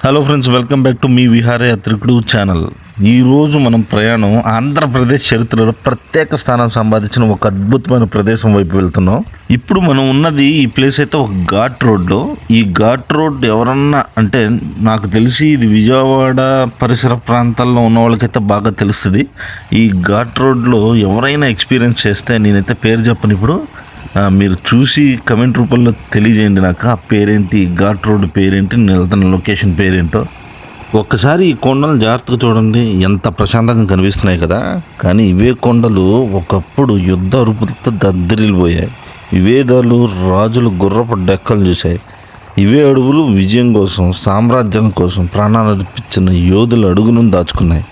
Hello friends, welcome back to మీ విహారయాత్రికుడు channel. ఈరోజు మనం ప్రయాణం ఆంధ్రప్రదేశ్ చరిత్రలో ప్రత్యేక స్థానం సంపాదించిన ఒక అద్భుతమైన ప్రదేశం వైపు వెళ్తున్నాం. ఇప్పుడు మనం ఉన్నది ఈ ప్లేస్ అయితే ఒక ఘాట్ రోడ్లో. ఈ ఘాట్ రోడ్ ఎవరన్నా అంటే నాకు తెలిసి ఇది విజయవాడ పరిసర ప్రాంతాల్లో ఉన్న వాళ్ళకైతే బాగా తెలుస్తుంది. ఈ ఘాట్ రోడ్లో ఎవరైనా ఎక్స్పీరియన్స్ చేస్తే నేనైతే పేరు చెప్పను. ఇప్పుడు మీరు చూసి కమెంట్ రూపంలో తెలియజేయండి నాకు ఆ పేరేంటి, ఘాట్ రోడ్ పేరేంటి, నేను వెళ్తున్న లొకేషన్ పేరేంటో. ఒక్కసారి ఈ కొండలు జాగ్రత్తగా చూడండి, ఎంత ప్రశాంతంగా కనిపిస్తున్నాయి కదా. కానీ ఇవే కొండలు ఒకప్పుడు యుద్ధ అరుపులతో దద్దరిల్లిపోయాయి. ఇవే దారులు రాజులు గుర్రపు డెక్కలు చూశాయి. ఇవే అడవులు విజయం కోసం, సామ్రాజ్యం కోసం ప్రాణాలు అర్పించిన యోధుల అడుగును దాచుకున్నాయి.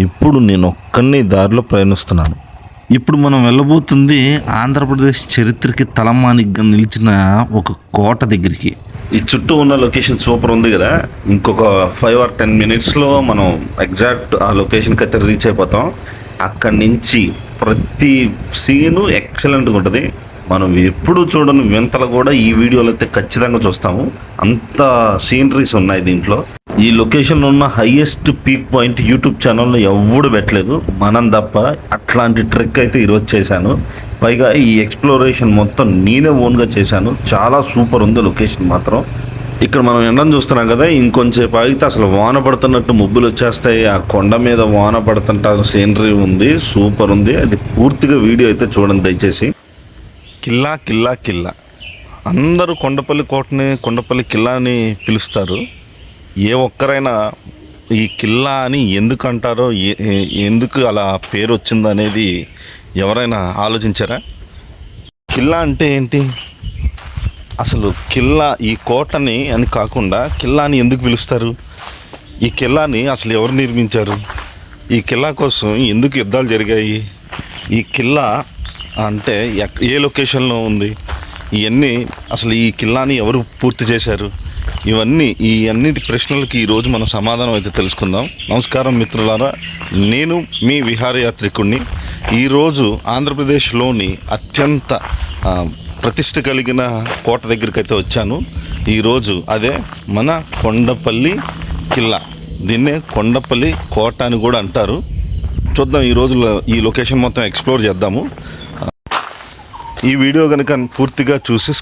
ఇప్పుడు నేను ఒక్కడిని దారిలో ప్రయాణిస్తున్నాను. ఇప్పుడు మనం వెళ్ళబోతుంది ఆంధ్రప్రదేశ్ చరిత్రకి తలమానిగ్గా నిలిచిన ఒక కోట దగ్గరికి. ఈ చుట్టూ ఉన్న లొకేషన్ సూపర్ ఉంది కదా. ఇంకొక 5 or 10 minutesలో మనం ఎగ్జాక్ట్ ఆ లొకేషన్కి అయితే రీచ్ అయిపోతాం. అక్కడి నుంచి ప్రతి సీను ఎక్సలెంట్గా ఉంటుంది. మనం ఎప్పుడు చూడని వింతలు కూడా ఈ వీడియోలో అయితే ఖచ్చితంగా చూస్తాము. అంత సీనరీస్ ఉన్నాయి దీంట్లో. ఈ లొకేషన్లో ఉన్న హైయెస్ట్ పీక్ పాయింట్ యూట్యూబ్ ఛానల్లో ఎవడు పెట్టలేదు, మనం తప్ప. అట్లాంటి ట్రెక్ అయితే ఈరోజు చేశాను. పైగా ఈ ఎక్స్ప్లోరేషన్ మొత్తం నేనే ఓన్గా చేశాను. చాలా సూపర్ ఉంది లొకేషన్ మాత్రం. ఇక్కడ మనం ఎండను చూస్తున్నాం కదా, ఇంకొంచెంసేపు ఆగితే అసలు వాన పడుతున్నట్టు మబ్బులు వచ్చేస్తాయి. ఆ కొండ మీద వాన పడుతుంటా సీనరీ ఉంది, సూపర్ ఉంది. అది పూర్తిగా వీడియో అయితే చూడండి దయచేసి. కిల్లా కిల్లా కిల్లా, అందరూ కొండపల్లి కోటని కొండపల్లి కిల్లా అని పిలుస్తారు. ఏ ఒక్కరైనా ఈ కిల్లా అని ఎందుకు అంటారో, ఎందుకు అలా పేరు వచ్చిందో అనేది ఎవరైనా ఆలోచించారా? కిల్లా అంటే ఏంటి అసలు? కిల్లా ఈ కోటని అని కాకుండా కిల్లా అని ఎందుకు పిలుస్తారు? ఈ కిల్లాని అసలు ఎవరు నిర్మించారు? ఈ కిల్లా కోసం ఎందుకు యుద్ధాలు జరిగాయి? ఈ కిల్లా అంటే ఏ లొకేషన్లో ఉంది? ఇవన్నీ అసలు ఈ కిల్లాని ఎవరు పూర్తి చేశారు? ఇవన్నీ ఈ అన్నిటి ప్రశ్నలకి ఈరోజు మనం సమాధానం అయితే తెలుసుకుందాం. నమస్కారం మిత్రులారా, నేను మీ విహారయాత్రికుడిని. ఈరోజు ఆంధ్రప్రదేశ్లోని అత్యంత ప్రతిష్ట కలిగిన కోట దగ్గరికి అయితే వచ్చాను. ఈరోజు అదే మన కొండపల్లి కిల్లా. దీన్నే కొండపల్లి కోట అని కూడా అంటారు. చూద్దాం, ఈరోజు ఈ లొకేషన్ మొత్తం ఎక్స్ప్లోర్ చేద్దాము. ఈ వీడియో కనుక పూర్తిగా చూసి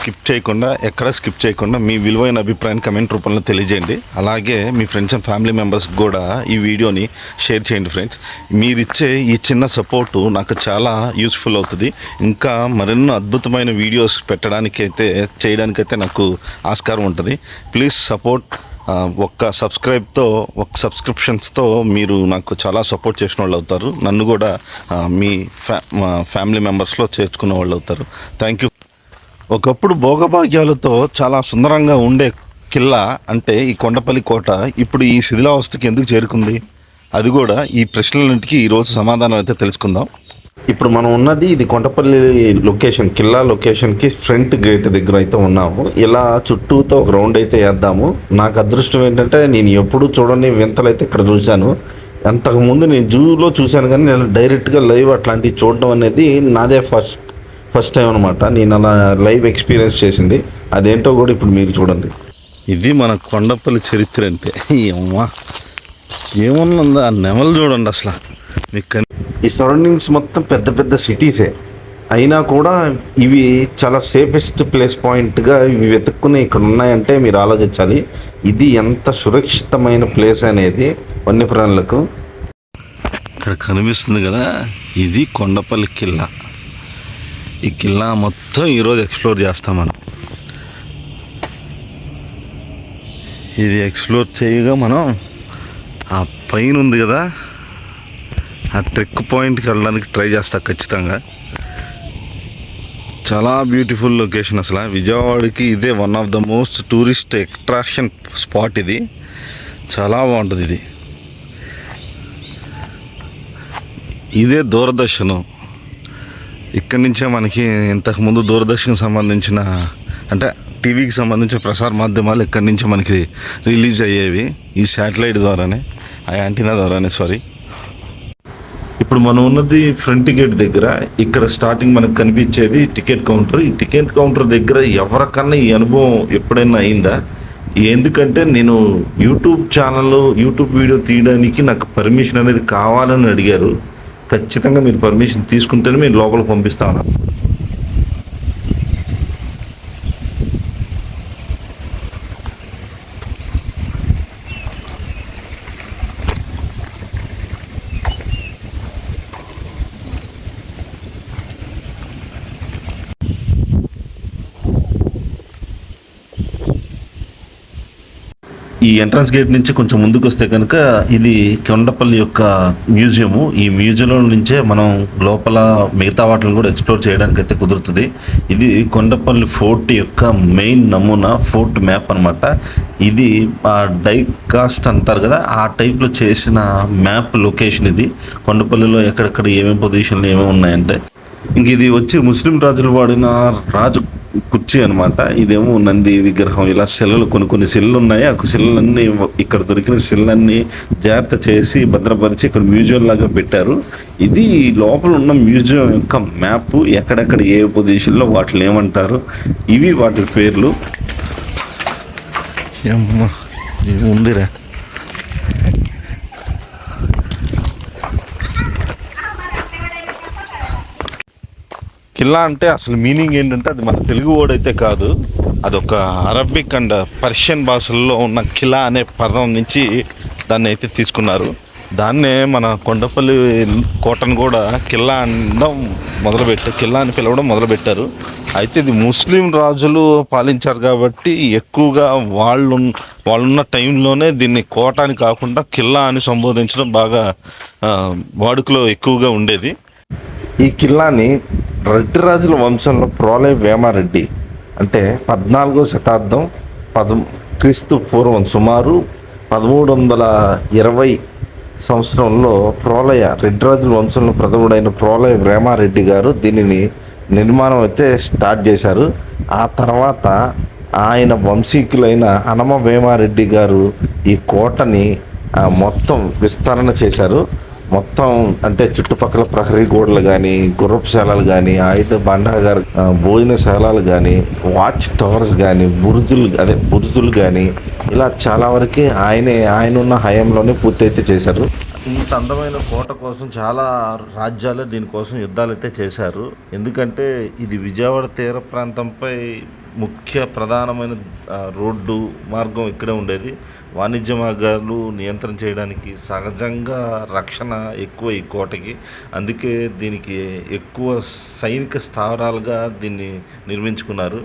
ఎక్కడ స్కిప్ చేయకుండా మీ విలువైన అభిప్రాయాన్ని కమెంట్ రూపంలో తెలియజేయండి. అలాగే మీ ఫ్రెండ్స్ అండ్ ఫ్యామిలీ మెంబర్స్కి కూడా ఈ వీడియోని షేర్ చేయండి ఫ్రెండ్స్. మీరిచ్చే ఈ చిన్న సపోర్టు నాకు చాలా యూస్ఫుల్ అవుతుంది. ఇంకా మరెన్నో అద్భుతమైన వీడియోస్ చేయడానికైతే నాకు ఆస్కారం ఉంటుంది. Please support. ఒక్క సబ్స్క్రిప్షన్స్తో మీరు నాకు చాలా సపోర్ట్ చేసిన వాళ్ళు అవుతారు. నన్ను కూడా మీ ఫ్యామిలీ మెంబర్స్లో చేర్చుకున్న వాళ్ళు అవుతారు. Thank you. ఒకప్పుడు భోగభాగ్యాలతో చాలా సుందరంగా ఉండే కిల్లా అంటే ఈ కొండపల్లి కోట ఇప్పుడు ఈ శిథిలావస్థకి ఎందుకు చేరుకుంది? అది కూడా ఈ ప్రశ్నలన్నింటికి ఈరోజు సమాధానం అయితే తెలుసుకుందాం. ఇప్పుడు మనం ఉన్నది ఇది కొండపల్లి లొకేషన్, కిల్లా లొకేషన్కి ఫ్రంట్ గేట్ దగ్గర అయితే ఉన్నాము. ఇలా చుట్టూతో ఒక రౌండ్ అయితే వేద్దాము. నాకు అదృష్టం ఏంటంటే నేను ఎప్పుడూ చూడని వింతలు అయితే ఇక్కడ చూశాను. అంతకుముందు నేను జూలో చూశాను, కానీ నేను డైరెక్ట్గా లైవ్ అట్లాంటివి చూడడం అనేది నాదే ఫస్ట్ టైం అనమాట. నేను అలా లైవ్ ఎక్స్పీరియన్స్ చేసింది. అదేంటో కూడా ఇప్పుడు మీరు చూడండి. ఇది మన కొండపల్లి చరిత్ర అంటే ఏమన్నా ఆ నెమలు చూడండి. అసలు మీకు ఈ సరౌండింగ్స్ మొత్తం పెద్ద పెద్ద సిటీసే అయినా కూడా ఇవి చాలా సేఫెస్ట్ ప్లేస్ పాయింట్గా ఇవి వెతుక్కుని ఇక్కడ ఉన్నాయంటే మీరు ఆలోచించాలి. ఇది ఎంత సురక్షితమైన ప్లేస్ అనేది వన్యప్రాణులకు. ఇక్కడ కనిపిస్తుంది కదా, ఇది కొండపల్లి కిల్లా. ఈ కిల్లా మొత్తం ఈరోజు ఎక్స్ప్లోర్ చేస్తాం మనం. ఇది ఎక్స్ప్లోర్ చేయగా మనం ఆ పైన ఉంది కదా, ఆ ట్రెక్ పాయింట్కి వెళ్ళడానికి ట్రై చేస్తా ఖచ్చితంగా. చాలా బ్యూటిఫుల్ లొకేషన్. అసలు విజయవాడకి ఇదే one of the most tourist attraction spot. ఇది చాలా బాగుంటుంది. ఇదే దూరదర్శనం. ఇక్కడి నుంచే మనకి ఇంతకుముందు దూరదర్శన్కి సంబంధించిన అంటే టీవీకి సంబంధించిన ప్రసార మాధ్యమాలు ఇక్కడి నుంచే మనకి రిలీజ్ అయ్యేవి. ఈ శాటిలైట్ ద్వారానే, ఆ యాంటీనా ద్వారానే. ఇప్పుడు మనం ఉన్నది ఫ్రంట్ గేట్ దగ్గర. ఇక్కడ స్టార్టింగ్ మనకు కనిపించేది టికెట్ కౌంటర్. ఈ టికెట్ కౌంటర్ దగ్గర ఎవరికన్నా ఈ అనుభవం ఎప్పుడైనా అయిందా? ఎందుకంటే నేను యూట్యూబ్ వీడియో తీయడానికి నాకు పర్మిషన్ అనేది కావాలని అడిగారు. ఖచ్చితంగా మీరు పర్మిషన్ తీసుకుంటేనే మేము లోపలికి పంపిస్తాను. ఈ ఎంట్రన్స్ గేట్ నుంచి కొంచెం ముందుకు వస్తే కనుక ఇది కొండపల్లి యొక్క మ్యూజియము. ఈ మ్యూజియంలో నుంచే మనం లోపల మిగతా వాటిని కూడా ఎక్స్ప్లోర్ చేయడానికి అయితే కుదురుతుంది. ఇది కొండపల్లి ఫోర్ట్ యొక్క మెయిన్ నమూనా, ఫోర్ట్ మ్యాప్ అనమాట. ఇది డైకాస్ట్ అంటారు కదా, ఆ టైప్లో చేసిన మ్యాప్ లొకేషన్ ఇది. కొండపల్లిలో ఎక్కడెక్కడ ఏమేమి పొజిషన్లు ఏమేమి ఉన్నాయంటే, ఇంక ఇది వచ్చి ముస్లిం రాజులు వాడిన రాజు కుర్చీ అనమాట. ఇదేమో నంది విగ్రహం. ఇలా శిలలు కొన్ని శిలలు ఉన్నాయి. ఆ శిలలన్నీ ఇక్కడ దొరికిన శిలలన్నీ జాగ్రత్త చేసి భద్రపరిచి ఇక్కడ మ్యూజియం లాగా పెట్టారు. ఇది లోపల ఉన్న మ్యూజియం యొక్క మ్యాప్. ఎక్కడెక్కడ ఏ పొజిషన్లో వాటిని ఏమంటారు, ఇవి వాటి పేర్లు. ఉందిరా కిల్లా అంటే అసలు మీనింగ్ ఏంటంటే, అది మన తెలుగు వర్డ్ అయితే కాదు, అదొక అరబిక్ అండ్ పర్షియన్ భాషల్లో ఉన్న కిలా అనే పదం నుంచి దాన్ని అయితే తీసుకున్నారు. దాన్నే మన కొండపల్లి కోటను కూడా కిల్లా అని పిలవడం మొదలుపెట్టారు. అయితే ఇది ముస్లిం రాజులు పాలించారు కాబట్టి ఎక్కువగా వాళ్ళున్న టైంలోనే దీన్ని కోట అని కాకుండా కిల్లా అని సంబోధించడం బాగా వాడుకలో ఎక్కువగా ఉండేది. ఈ కిల్లాని రెడ్డి రాజుల వంశంలో ప్రోలయ వేమారెడ్డి అంటే 14వ శతాబ్దం క్రీస్తు పూర్వం సుమారు 1320 సంవత్సరంలో రెడ్డి రాజుల వంశంలో ప్రథముడైన ప్రోలయ వేమారెడ్డి గారు దీనిని నిర్మాణం అయితే స్టార్ట్ చేశారు. ఆ తర్వాత ఆయన వంశీకులైన హనమ వేమారెడ్డి గారు ఈ కోటని మొత్తం విస్తరణ చేశారు. మొత్తం అంటే చుట్టుపక్కల ప్రహరీ గోడలు కానీ, గుర్రపుశాలలు కానీ, ఆయుధ భాండాగారు, భోజనశాలలు కానీ, వాచ్ టవర్స్ కానీ, బురుజులు కానీ, ఇలా చాలా వరకు ఆయన ఉన్న హయాంలోనే పూర్తయితే చేశారు. ఇంత అందమైన కోట కోసం చాలా రాజ్యాలు దీనికోసం యుద్ధాలు అయితే చేశారు. ఎందుకంటే ఇది విజయవాడ తీర ప్రాంతంపై ప్రధానమైన రోడ్డు మార్గం ఇక్కడే ఉండేది. వాణిజ్య మార్గాలు నియంత్రణ చేయడానికి సహజంగా రక్షణ ఎక్కువ ఈ కోటకి. అందుకే దీనికి ఎక్కువ సైనిక స్థావరాలుగా దీన్ని నిర్మించుకున్నారు.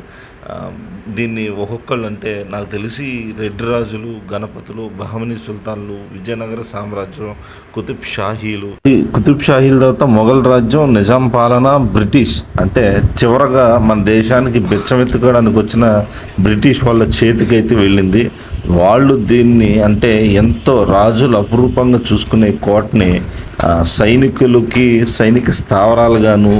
దీన్ని ఒక్కొక్కళ్ళు అంటే నాకు తెలిసి రెడ్డి రాజులు, గణపతులు, బహమనీ సుల్తాన్లు, విజయనగర సామ్రాజ్యం, కుతుబ్ షాహీల తర్వాత మొఘల్ రాజ్యం, నిజాం పాలన, బ్రిటిష్ అంటే చివరగా మన దేశానికి బెచ్చమెత్తుకోవడానికి వచ్చిన బ్రిటిష్ వాళ్ళ చేతికైతే వెళ్ళింది. వాళ్ళు దీన్ని అంటే ఎంతో రాజులు అపురూపంగా చూసుకునే కోటని సైనిక స్థావరాలుగాను,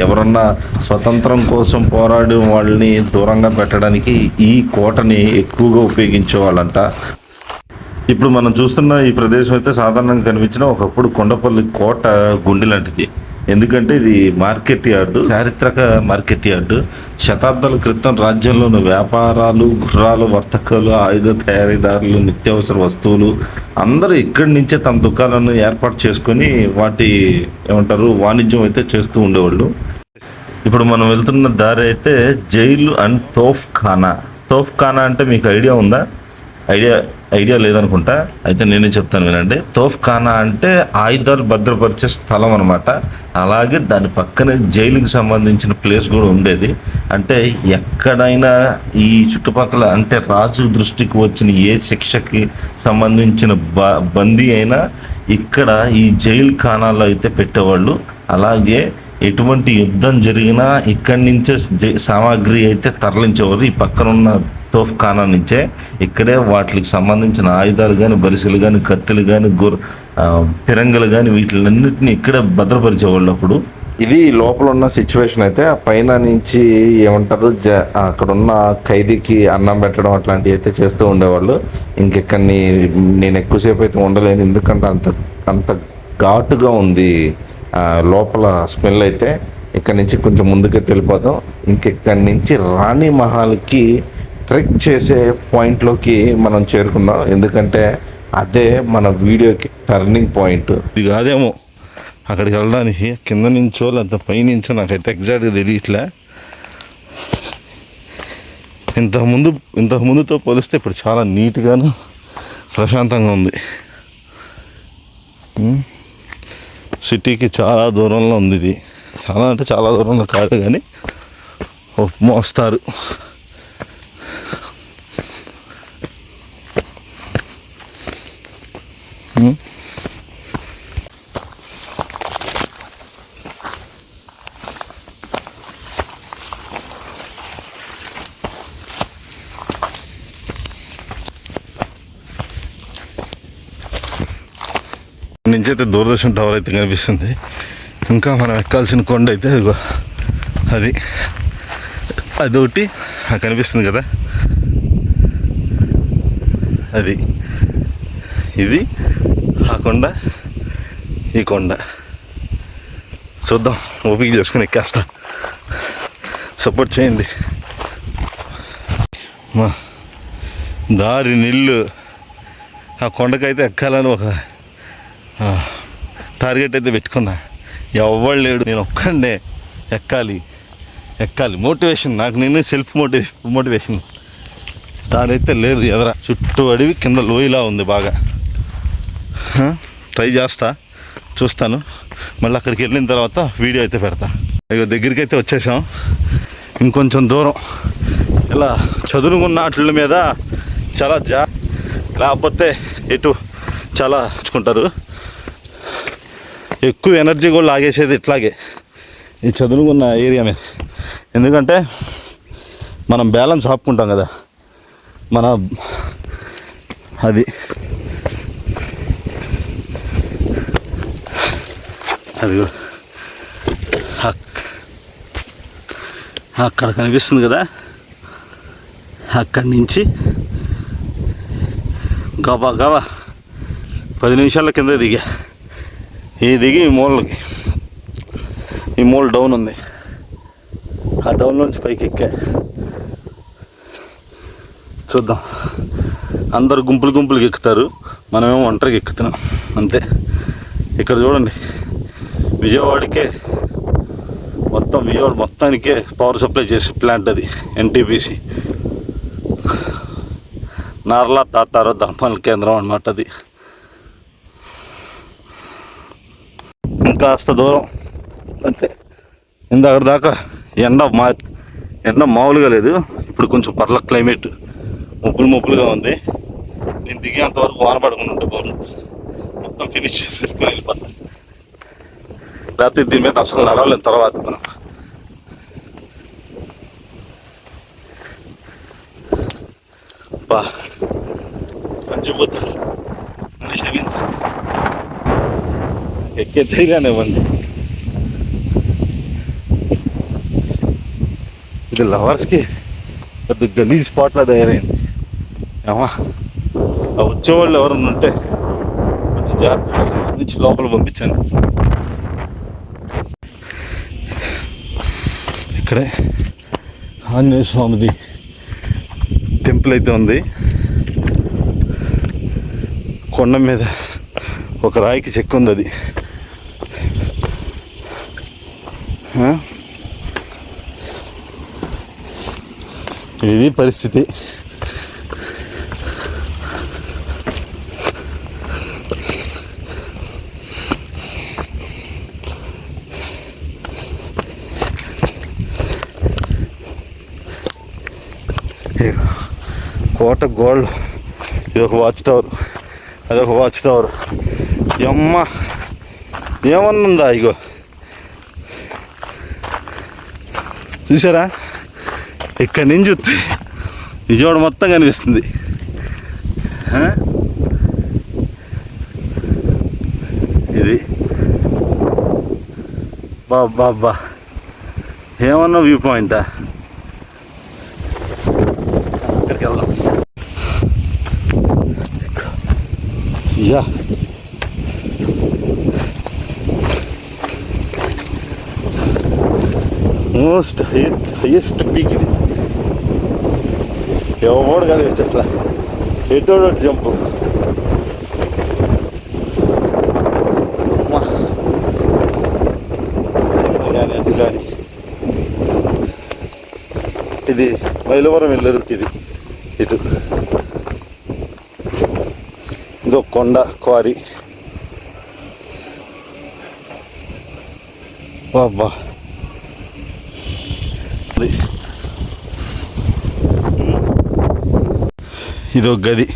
ఎవరన్నా స్వతంత్రం కోసం పోరాడిన వాళ్ళని దూరంగా పెట్టడానికి ఈ కోటని ఎక్కువగా ఉపయోగించేవాళ్ళంట. ఇప్పుడు మనం చూస్తున్న ఈ ప్రదేశం అయితే సాధారణంగా కనిపించిన ఒకప్పుడు కొండపల్లి కోట గుండె లాంటిది. ఎందుకంటే ఇది మార్కెట్ యార్డు, చారిత్రక మార్కెట్ యార్డు. శతాబ్దాల క్రితం రాజ్యంలోని వ్యాపారాలు, గుర్రాలు, వర్తకాలు, ఆయుధ తయారీదారులు, నిత్యావసర వస్తువులు అందరూ ఇక్కడి నుంచే తమ దుకాణాలను ఏర్పాటు చేసుకొని వాణిజ్యం అయితే చేస్తూ ఉండేవాళ్ళు. ఇప్పుడు మనం వెళ్తున్న దారి అయితే జైలు అండ్ తోఫ్ఖానా అంటే మీకు ఐడియా ఉందా? ఐడియా లేదనుకుంటా. అయితే నేనే చెప్తాను వినండి. తోఫ్ఖానా అంటే ఆయుధాలు భద్రపరిచే స్థలం అనమాట. అలాగే దాని పక్కనే జైలుకి సంబంధించిన ప్లేస్ కూడా ఉండేది. అంటే ఎక్కడైనా ఈ చుట్టుపక్కల అంటే రాజు దృష్టికి వచ్చిన ఏ శిక్షకి సంబంధించిన బందీ అయినా ఇక్కడ ఈ జైలు ఖానాల్లో అయితే పెట్టేవాళ్ళు. అలాగే ఎటువంటి యుద్ధం జరిగినా ఇక్కడి నుంచే సామాగ్రి అయితే తరలించేవారు. ఈ పక్కనున్న తోఫ్ఖానా నుంచే ఇక్కడే వాటికి సంబంధించిన ఆయుధాలు కానీ, బరిసెలు కానీ, కత్తులు కానీ, పిరంగులు కానీ వీటిలన్నింటినీ ఇక్కడే భద్రపరిచేవాళ్ళు. అప్పుడు ఇది లోపల ఉన్న సిచ్యువేషన్ అయితే పైన నుంచి అక్కడున్న ఖైదీకి అన్నం పెట్టడం అట్లాంటివి అయితే చేస్తూ ఉండేవాళ్ళు. ఇంకెక్కడిని నేను ఎక్కువసేపు అయితే ఉండలేను, ఎందుకంటే అంత ఘాటుగా ఉంది లోపల స్మెల్ అయితే. ఇక్కడి నుంచి కొంచెం ముందుకే వెళ్ళిపోదాం. ఇంకెక్కడి నుంచి రాణి మహల్కి ట్రెక్ చేసే పాయింట్లోకి మనం చేరుకున్నాం. ఎందుకంటే అదే మన వీడియోకి టర్నింగ్ పాయింట్. ఇది కాదేమో అక్కడికి వెళ్ళడానికి, కింద నుంచో లేదా పై నుంచో నాకైతే ఎగ్జాక్ట్గా తెలియట్లే. ఇంతకుముందుతో పోలిస్తే ఇప్పుడు చాలా నీట్గాను ప్రశాంతంగా ఉంది. సిటీకి చాలా దూరంలో ఉంది ఇది. చాలా అంటే చాలా దూరంలో కాదు కానీ మోస్తారు. నుంచి అయితే దూరదర్శన్ టవర్ అయితే కనిపిస్తుంది. ఇంకా మనం ఎక్కాల్సిన కొండ అయితే అదొకటి కనిపిస్తుంది కదా, అది ఇది ఆ కొండ, ఈ కొండ. చూద్దాం, ఓపిక చేసుకుని ఎక్కేస్తా, సపోర్ట్ చేయండి. మా దారి నీళ్ళు ఆ కొండకైతే ఎక్కాలని ఒక టార్గెట్ అయితే పెట్టుకున్నా. ఎవరు లేడు, నేను ఒక్కడే ఎక్కాలి. మోటివేషన్ నాకు, నేను సెల్ఫ్ మోటివేషన్. దానైతే లేదు ఎదర, చుట్టూ అడివి, కింద లోయలా ఉంది బాగా. ట్రై చేస్తా, చూస్తాను. మళ్ళీ అక్కడికి వెళ్ళిన తర్వాత వీడియో అయితే పెడతా. ఇక దగ్గరికి అయితే వచ్చేసాం. ఇంకొంచెం దూరం ఇలా చదువుకున్న వాటి మీద చాలా లేకపోతే ఎటు చాలా ఉంచుకుంటారు. ఎక్కువ ఎనర్జీ కూడా లాగేసేది ఇట్లాగే ఈ చదువుకున్న ఏరియా మీద. ఎందుకంటే మనం బ్యాలెన్స్ ఆపుకుంటాం కదా, మన అది అక్కడ కనిపిస్తుంది కదా, అక్కడి నుంచి గబా 10 నిమిషాల కింద దిగా. దిగి ఈ మూల డౌన్ ఉంది. ఆ డౌన్ నుంచి పైకి ఎక్కా. చూద్దాం, అందరు గుంపులుకి ఎక్కుతారు, మనమేమో ఒంటరికి ఎక్కుతున్నాం అంతే. ఇక్కడ చూడండి, విజయవాడ మొత్తానికే పవర్ సప్లై చేసే ప్లాంట్ అది, ఎన్టీపీసీ, నార్లా తాతారో ధర్మాల కేంద్రం అన్నమాట అది. ఇంకాస్త దూరం అంతే. ఇందాక దాకా ఎండ మామూలుగా లేదు. ఇప్పుడు కొంచెం పర్ల క్లైమేట్ మబ్బులుగా ఉంది. నేను దిగేంతవరకు వాన పడకుండా ఉంటే బాగుంది. మొత్తం ఫినిష్ చేసేసుకొని వెళ్ళిపోతాం. లేకపోతే దీని మీద అసలు నడవలేని తర్వాత మనం. పంచిపోతాం ఎక్కే ధైర్యాన్ని ఇవ్వండి. ఇది లవర్స్కి పెద్ద గలీజ్ స్పాట్లా తయారైంది. ఏమా ఆ వచ్చేవాళ్ళు ఎవరన్నా ఉంటే వచ్చి జాగ్రత్తగా నుంచి లోపల పంపించాను. ఇక్కడే ఆంజనేయ స్వామిది టెంపుల్ అయితే ఉంది. కొండ మీద ఒక రాయికి చెక్కుంది అది. ఇది పరిస్థితి. కోట గోల్డ్, ఇదొక వాచ్ టవర్, అదొక వాచ్ టవర్. అమ్మ ఏమన్నుందా, ఇగో చూసారా, ఇక్కడి నుంచి చూస్తే విజయవాడ మొత్తం కనిపిస్తుంది. ఇది బాబా ఏమన్నా వ్యూ పాయింటా. ఇక్కడికి వెళ్దాం. యా మోస్ట్ హైయెస్ట్ పీక్ ఇది. ఎవడు కానీ అట్లా ఎటోడు జంపు. కానీ అటు కానీ ఇది మైలవరం వెళ్ళే రూట్ ఇది. ఇటు ఇదో కొండ క్వారీ. అబ్బా ఇదో గది,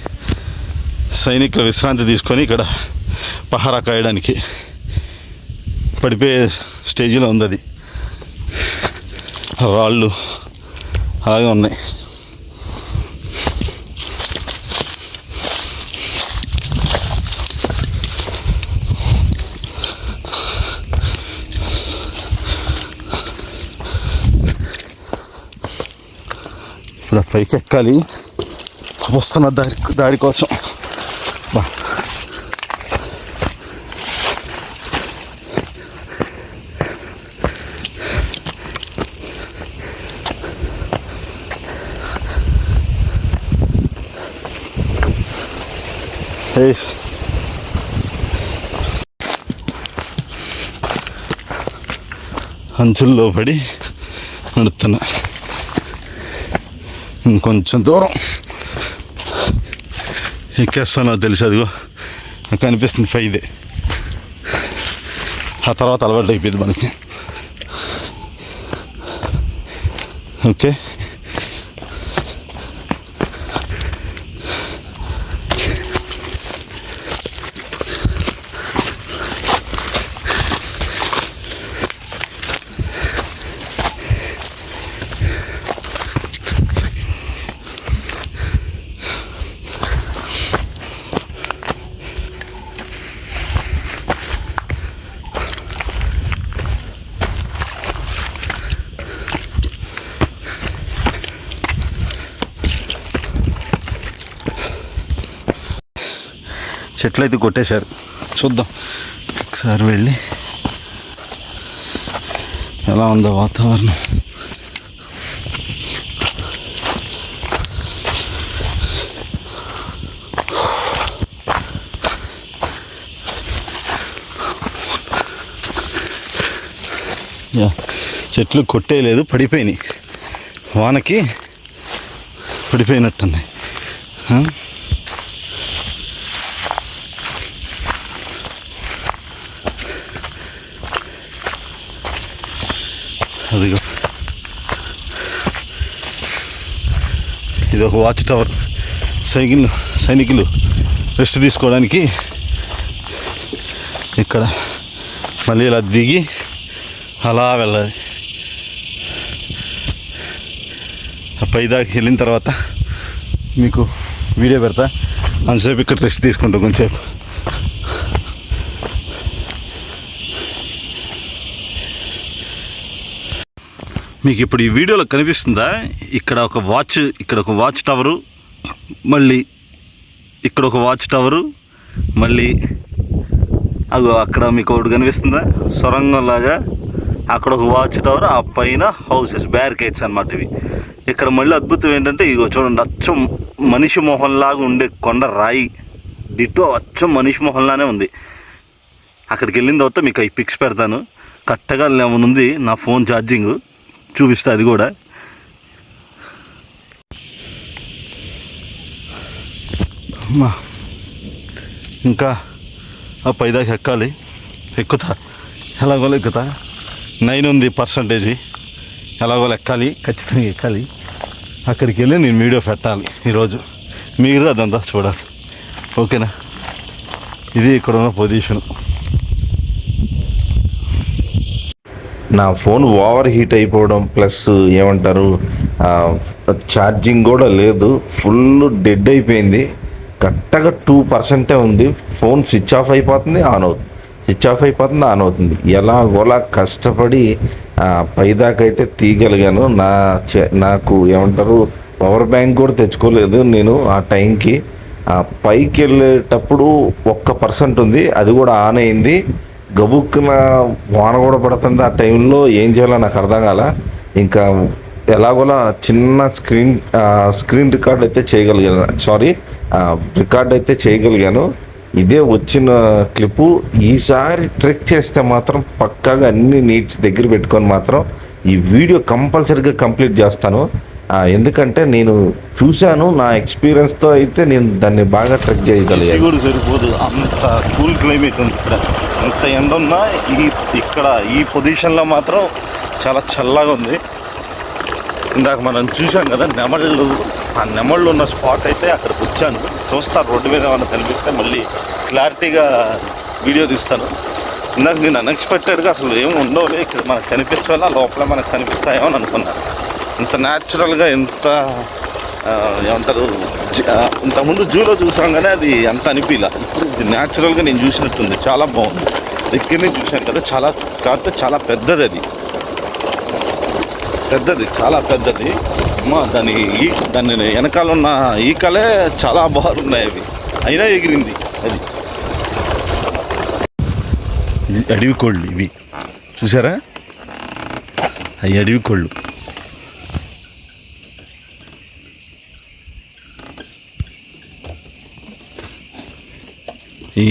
సైనికుల విశ్రాంతి తీసుకొని ఇక్కడ పహారా కాయడానికి పడిపోయే స్టేజీలో ఉంది. అది రాళ్ళు అలాగే ఉన్నాయి. ఇప్పుడు పైకి ఎక్కాలి వస్తున్న దారి కోసం. అంచుల్లో పడి నడుస్తున్నా. ఇంకొంచెం దూరం ఎక్కేస్తానో తెలుసు. అదిగో నాకు అనిపిస్తుంది 5. ఆ తర్వాత అలవాటు అయిపోయింది మనకి. ఓకే, చెట్లు అయితే కొట్టేశారు. చూద్దాం ఒకసారి వెళ్ళి ఎలా ఉందో వాతావరణం. చెట్లు కొట్టేయలేదు, పడిపోయినాయి. వానకి పడిపోయినట్టున్నాయి. అదిగో ఇది ఒక వాచ్ టవర్. సైనికులు రెస్ట్ తీసుకోవడానికి ఇక్కడ మళ్ళీ ఇలా దిగి అలా వెళ్ళాలి. పైదాకి వెళ్ళిన తర్వాత మీకు వీడియో పెడతా. అంతసేపు ఇక్కడ రెస్ట్ తీసుకుంటాం కొంచెంసేపు. మీకు ఇప్పుడు ఈ వీడియోలో కనిపిస్తుందా? ఇక్కడ ఒక వాచ్ టవరు, మళ్ళీ ఇక్కడ ఒక వాచ్ టవరు, మళ్ళీ అదో అక్కడ మీకు ఒకటి కనిపిస్తుందా సొరంగం లాగా, అక్కడ ఒక వాచ్ టవర్, ఆ పైన హౌసెస్, బ్యారికేడ్స్ అన్నమాట ఇవి. ఇక్కడ మళ్ళీ అద్భుతం ఏంటంటే ఇగో చూడండి, అచ్చం మనిషి మొహంలాగా ఉండే కొండ రాయి, డిటో అచ్చం మనిషి మొహంలానే ఉంది. అక్కడికి వెళ్ళిన తర్వాత మీకు ఈ పిక్స్ పెడతాను. కరెక్ట్గా ఉంది నా ఫోన్ ఛార్జింగ్, చూపిస్తా అది కూడా. ఇంకా ఆ పైదాకా ఎక్కాలి. ఎక్కుతా, ఎలాగోలో ఎక్కుతా. 9 ఉంది పర్సంటేజ్. ఎలాగోలో ఎక్కాలి, ఖచ్చితంగా ఎక్కాలి. అక్కడికి వెళ్ళి నేను వీడియో పెట్టాలి ఈరోజు. మీరు అదంతా చూడాలి. ఓకేనా? ఇది ఇక్కడ ఉన్న పొజిషన్. నా ఫోన్ ఓవర్ హీట్ అయిపోవడం ప్లస్ ఏమంటారు ఛార్జింగ్ కూడా లేదు, ఫుల్ డెడ్ అయిపోయింది. కరెక్ట్గా 2% ఉంది. ఫోన్ స్విచ్ ఆఫ్ అయిపోతుంది, ఆన్ అవుతుంది. ఎలాగోలా కష్టపడి పైదాకా అయితే తీయగలిగాను. నాకు ఏమంటారు పవర్ బ్యాంక్ కూడా తెచ్చుకోలేదు నేను ఆ టైంకి. పైకి వెళ్ళేటప్పుడు 1% ఉంది, అది కూడా ఆన్ అయింది. గబుక్కున వాన కూడా పడుతుంది. ఆ టైంలో ఏం చేయాలో నాకు అర్థం కాల. ఇంకా ఎలాగోలా చిన్న స్క్రీన్ రికార్డ్ అయితే చేయగలిగాను. రికార్డ్ అయితే చేయగలిగాను. ఇదే వచ్చిన క్లిప్పు. ఈసారి ట్రెక్ చేస్తే మాత్రం పక్కాగా అన్ని నీట్స్ దగ్గర పెట్టుకొని మాత్రం ఈ వీడియో కంపల్సరీగా కంప్లీట్ చేస్తాను. ఎందుకంటే నేను చూశాను, నా ఎక్స్పీరియన్స్తో అయితే నేను దాన్ని బాగా ట్రెక్ చేయగలిగాను. కూడా సరిపోదు, అంత కూల్ క్లైమేట్ ఉంది ఇక్కడ. అంత ఎండ ఉన్నా ఇక్కడ ఈ పొజిషన్లో మాత్రం చాలా చల్లగా ఉంది. ఇందాక మనం చూసాం కదా నెమళ్ళు, ఆ నెమళ్ళు ఉన్న స్పాట్ అయితే అక్కడికి వచ్చాను. చూస్తాను, రోడ్డు మీద ఏమైనా కనిపిస్తే మళ్ళీ క్లారిటీగా వీడియో తీస్తాను. ఇందాక నేను అన్ఎక్స్పెక్టెడ్గా అసలు ఏమి ఉండవు ఇక్కడ మనకు కనిపించాలా, లోపల మనకు కనిపిస్తాయేమో అని అనుకున్నాను. ఇంత న్యాచురల్గా ఎంత ఏమంటారు, ఇంతకుముందు జూలో చూసాం కానీ అది అంత అనిపించలే. ఇప్పుడు ఇది న్యాచురల్గా నేను చూసినట్టుంది, చాలా బాగుంది. దగ్గర నుంచి చూసాను కదా, కాకపోతే చాలా పెద్దది, అది చాలా పెద్దది. దాని వెనకాల ఉన్న ఈకలే చాలా బాగున్నాయి అవి, అయినా ఎగిరింది అది. ఇది అడవి కోళ్ళు, ఇవి చూసారా, అవి అడవి కోళ్ళు. ఈ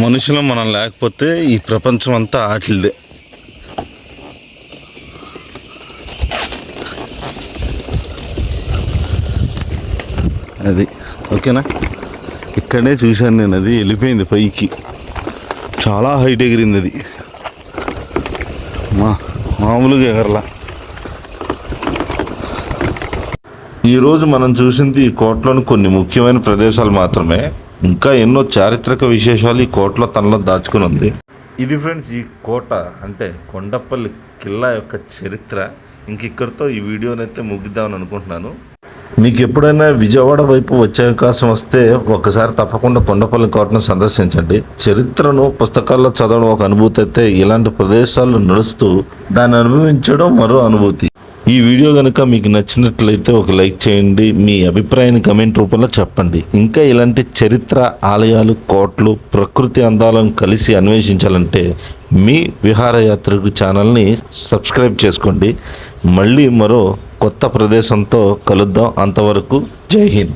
మనుషులు మనం లేకపోతే ఈ ప్రపంచం అంతా ఆటలదే. అది ఓకేనా, ఇక్కడే చూశాను నేను. అది వెళ్ళిపోయింది పైకి, చాలా హైట్ ఎగిరింది అది, మామూలుగా ఎగరలా. ఈరోజు మనం చూసింది ఈ కోటలోని కొన్ని ముఖ్యమైన ప్రదేశాలు మాత్రమే. ఇంకా ఎన్నో చారిత్రక విశేషాలు ఈ కోటలో తనలో దాచుకుని ఉంది. ఇది ఫ్రెండ్స్ ఈ కోట అంటే కొండపల్లి కిల్లా యొక్క చరిత్ర. ఇక్కడితో ఈ వీడియోనైతే ముగిద్దామని అనుకుంటున్నాను. మీకు ఎప్పుడైనా విజయవాడ వైపు వచ్చే అవకాశం వస్తే ఒకసారి తప్పకుండా కొండపల్లి కోటను సందర్శించండి. చరిత్రను పుస్తకాల్లో చదవడం ఒక అనుభూతి అయితే, ఇలాంటి ప్రదేశాలు నడుస్తూ దాన్ని అనుభవించడం మరో అనుభూతి. ఈ వీడియో కనుక మీకు నచ్చినట్లయితే ఒక లైక్ చేయండి, మీ అభిప్రాయాన్ని కమెంట్ రూపంలో చెప్పండి. ఇంకా ఇలాంటి చరిత్ర, ఆలయాలు, కోటలు, ప్రకృతి అందాలను కలిసి అన్వేషించాలంటే మీ విహారయాత్రకు ఛానల్ని సబ్స్క్రైబ్ చేసుకోండి. మళ్ళీ మరో కొత్త ప్రదేశంతో కలుద్దాం. అంతవరకు జై హింద్.